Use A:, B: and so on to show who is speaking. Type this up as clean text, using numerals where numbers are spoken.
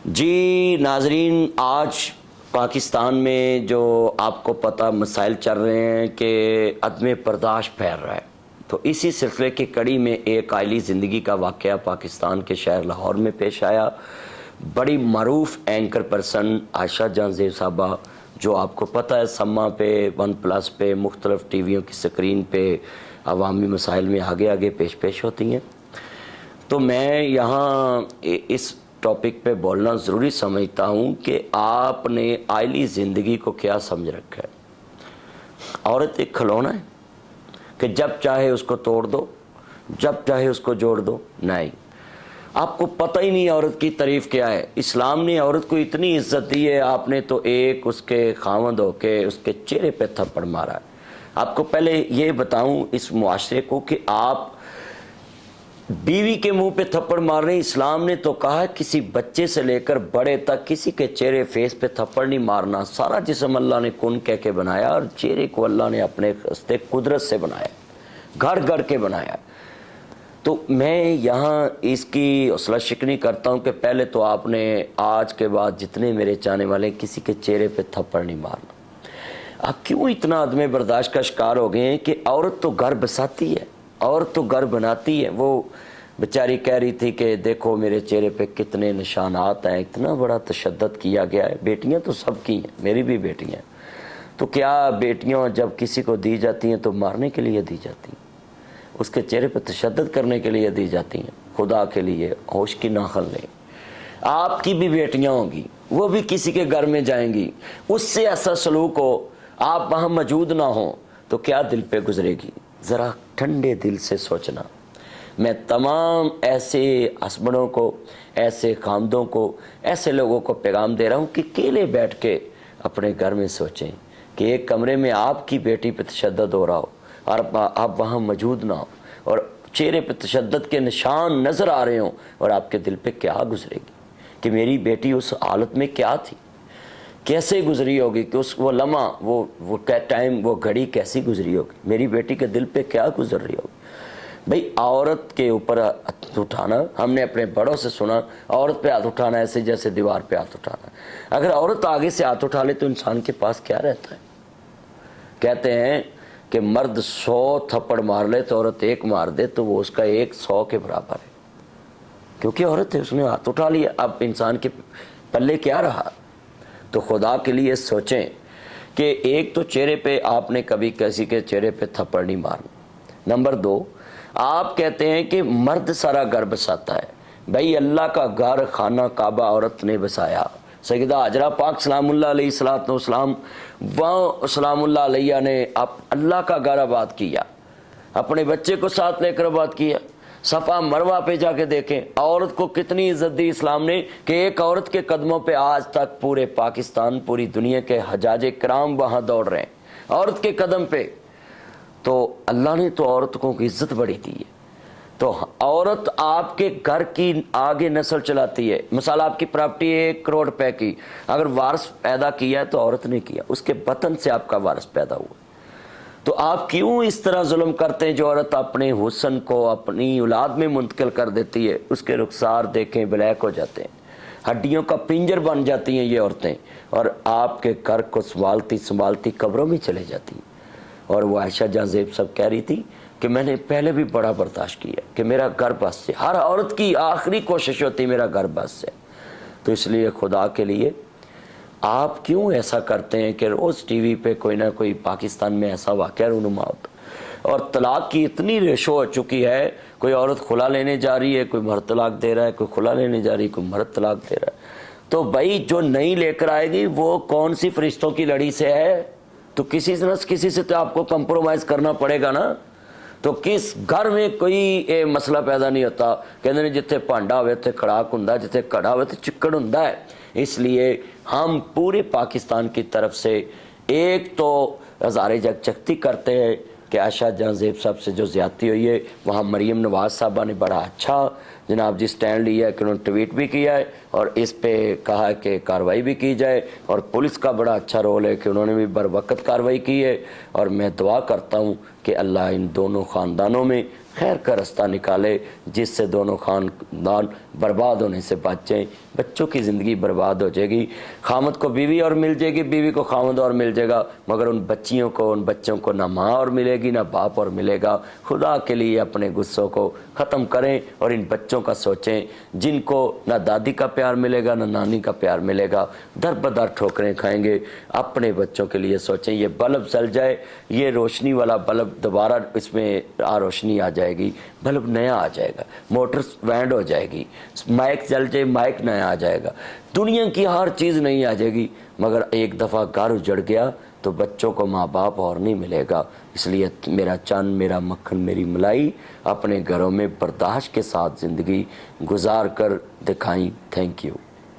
A: جی ناظرین، آج پاکستان میں جو آپ کو پتہ مسائل چل رہے ہیں کہ عدم برداشت پھیل رہا ہے، تو اسی سلسلے کی کڑی میں ایک عائلی زندگی کا واقعہ پاکستان کے شہر لاہور میں پیش آیا۔ بڑی معروف اینکر پرسن عائشہ جان زیب صاحبہ، جو آپ کو پتہ ہے سما پہ، ون پلس پہ، مختلف ٹی ویوں کی سکرین پہ عوامی مسائل میں آگے آگے پیش ہوتی ہیں، تو میں یہاں اس ٹاپک پہ بولنا ضروری سمجھتا ہوں کہ آپ نے عائلی زندگی کو کیا سمجھ رکھا ہے۔ عورت ایک کھلونا ہے کہ جب چاہے اس کو توڑ دو، جب چاہے اس کو جوڑ دو، نہیں، آپ کو پتہ ہی نہیں عورت کی تعریف کیا ہے۔ اسلام نے عورت کو اتنی عزت دی ہے، آپ نے تو ایک اس کے خاوند ہو کے اس کے چہرے پہ تھپڑ مارا ہے۔ آپ کو پہلے یہ بتاؤں اس معاشرے کو کہ آپ بیوی کے منہ پہ تھپڑ مار رہے ہیں۔ اسلام نے تو کہا ہے کسی بچے سے لے کر بڑے تک کسی کے چہرے فیس پہ تھپڑ نہیں مارنا۔ سارا جسم اللہ نے کن کہہ کے بنایا اور چہرے کو اللہ نے اپنے قدرت سے بنایا، گھڑ گھڑ کے بنایا۔ تو میں یہاں اس کی حوصلہ شکنی کرتا ہوں کہ پہلے تو آپ نے آج کے بعد جتنے میرے چاہنے والے کسی کے چہرے پہ تھپڑ نہیں مارنا۔ آپ کیوں اتنا عدم برداشت کا شکار ہو گئے ہیں کہ عورت تو گھر بساتی ہے، عورت تو گھر بناتی ہے۔ وہ بیچاری کہہ رہی تھی کہ دیکھو میرے چہرے پہ کتنے نشانات ہیں، اتنا بڑا تشدد کیا گیا ہے۔ بیٹیاں تو سب کی ہیں، میری بھی بیٹیاں ہیں، تو کیا بیٹیاں جب کسی کو دی جاتی ہیں تو مارنے کے لیے دی جاتی ہیں؟ اس کے چہرے پہ تشدد کرنے کے لیے دی جاتی ہیں؟ خدا کے لیے ہوش کی ناخن لیں۔ آپ کی بھی بیٹیاں ہوں گی، وہ بھی کسی کے گھر میں جائیں گی، اس سے ایسا سلوک ہو، آپ وہاں موجود نہ ہوں تو کیا دل پہ گزرے گی؟ ذرا ٹھنڈے دل سے سوچنا۔ میں تمام ایسے ہسبنوں کو، ایسے خامدوں کو، ایسے لوگوں کو پیغام دے رہا ہوں کہ اکیلے بیٹھ کے اپنے گھر میں سوچیں کہ ایک کمرے میں آپ کی بیٹی پہ تشدد ہو رہا ہو اور آپ وہاں موجود نہ ہو اور چہرے پہ تشدد کے نشان نظر آ رہے ہوں، اور آپ کے دل پہ کیا گزرے گی کہ میری بیٹی اس حالت میں کیا تھی، کیسے گزری ہوگی، کہ وہ لمحہ وہ ٹائم، وہ گھڑی کیسی گزری ہوگی، میری بیٹی کے دل پہ کیا گزر رہی ہوگی۔ بھئی عورت کے اوپر ہاتھ اٹھانا، ہم نے اپنے بڑوں سے سنا، عورت پہ ہاتھ اٹھانا ایسے جیسے دیوار پہ ہاتھ اٹھانا۔ اگر عورت آگے سے ہاتھ اٹھا لے تو انسان کے پاس کیا رہتا ہے؟ کہتے ہیں کہ مرد 100 تھپڑ مار لے تو عورت ایک مار دے تو وہ اس کا 100 کے برابر ہے، کیونکہ عورت ہے، اس نے ہاتھ اٹھا لیا، اب انسان کے پلے کیا رہا؟ تو خدا کے لیے سوچیں کہ ایک تو چہرے پہ آپ نے کبھی کسی کے چہرے پہ تھپڑ نہیں مارنا۔ نمبر 2، آپ کہتے ہیں کہ مرد سارا گھر بساتا ہے۔ بھائی اللہ کا گھر، خانہ کعبہ عورت نے بسایا۔ سیدہ حاجرہ پاک سلام اللہ علیہ السلام، وہاں سلام اللہ علیہ نے اللہ کا گھر آباد کیا، اپنے بچے کو ساتھ لے کر آباد کیا۔ صفا مروہ پہ جا کے دیکھیں عورت کو کتنی عزت دی اسلام نے، کہ ایک عورت کے قدموں پہ آج تک پورے پاکستان، پوری دنیا کے حجاج کرام وہاں دوڑ رہے ہیں عورت کے قدم پہ۔ تو اللہ نے تو عورتوں کو عزت بڑی دی ہے۔ تو عورت آپ کے گھر کی آگے نسل چلاتی ہے۔ مثال آپ کی پراپرٹی 1 کروڑ روپے کی، اگر وارث پیدا کیا ہے تو عورت نے کیا، اس کے بطن سے آپ کا وارث پیدا ہوا۔ تو آپ کیوں اس طرح ظلم کرتے ہیں؟ جو عورت اپنے حسن کو اپنی اولاد میں منتقل کر دیتی ہے، اس کے رخسار دیکھیں بلیک ہو جاتے ہیں، ہڈیوں کا پنجر بن جاتی ہیں یہ عورتیں، اور آپ کے گھر کو سنبھالتی قبروں میں چلے جاتی ہیں۔ اور وہ عائشہ جان زیب صاحب کہہ رہی تھی کہ میں نے پہلے بھی بڑا برداشت کیا کہ میرا گھر بس سے، ہر عورت کی آخری کوشش ہوتی میرا گھر بس سے۔ تو اس لیے خدا کے لیے آپ کیوں ایسا کرتے ہیں کہ روز ٹی وی پہ کوئی نہ کوئی پاکستان میں ایسا واقعہ رونما ہوتا، اور طلاق کی اتنی ریشو ہو چکی ہے، کوئی عورت خلا لینے جا رہی ہے، کوئی مرد طلاق دے رہا ہے، کوئی خلا لینے جا رہی ہے، کوئی مرد طلاق دے رہا ہے۔ تو بھائی جو نہیں لے کر آئے گی وہ کون سی فرشتوں کی لڑی سے ہے؟ تو کسی سے تو آپ کو کمپرومائز کرنا پڑے گا نا۔ تو کس گھر میں کوئی مسئلہ پیدا نہیں ہوتا، کہتے ہیں جتنے پانڈا ہوئے تھے کھڑاک ہوندا، جتنے کڑا ہوئے تھے چکڑ ہوندا ہے۔ اس لیے ہم پورے پاکستان کی طرف سے ایک تو ہزارے جگجگتی کرتے ہیں کہ عائشہ جان زیب صاحب سے جو زیادتی ہوئی ہے، وہاں مریم نواز صاحبہ نے بڑا اچھا جناب جی سٹینڈ لیا ہے کہ انہوں نے ٹویٹ بھی کیا ہے اور اس پہ کہا ہے کہ کارروائی بھی کی جائے، اور پولیس کا بڑا اچھا رول ہے کہ انہوں نے بھی بر وقت کارروائی کی ہے۔ اور میں دعا کرتا ہوں کہ اللہ ان دونوں خاندانوں میں خیر کا رستہ نکالے، جس سے دونوں خاندان برباد ہونے سے بچیں. بچوں کی زندگی برباد ہو جائے گی. خامد کو بیوی اور مل جائے گی, بیوی کو خامد اور مل جائے گا, مگر ان بچیوں کو, ان بچوں کو نہ ماں اور ملے گی نہ باپ اور ملے گا. خدا کے لیے اپنے غصوں کو ختم کریں اور ان بچوں کا سوچیں جن کو نہ دادی کا پیار ملے گا نہ نانی کا پیار ملے گا, در بدر ٹھوکریں کھائیں گے. اپنے بچوں کے لیے سوچیں. یہ بلب جل جائے, یہ روشنی والا بلب دوبارہ اس میں روشنی آ جائے گی, بلب نیا آ جائے گا. موٹر وینڈ ہو جائے گی, مائک جل جائے مائک نیا آ جائے گا. دنیا کی ہر چیز نہیں آ جائے گی, مگر ایک دفعہ گھر اجڑ گیا تو بچوں کو ماں باپ اور نہیں ملے گا. اس لیے میرا چند, میرا مکھن, میری ملائی اپنے گھروں میں برداشت کے ساتھ زندگی گزار کر دکھائیں. Thank you.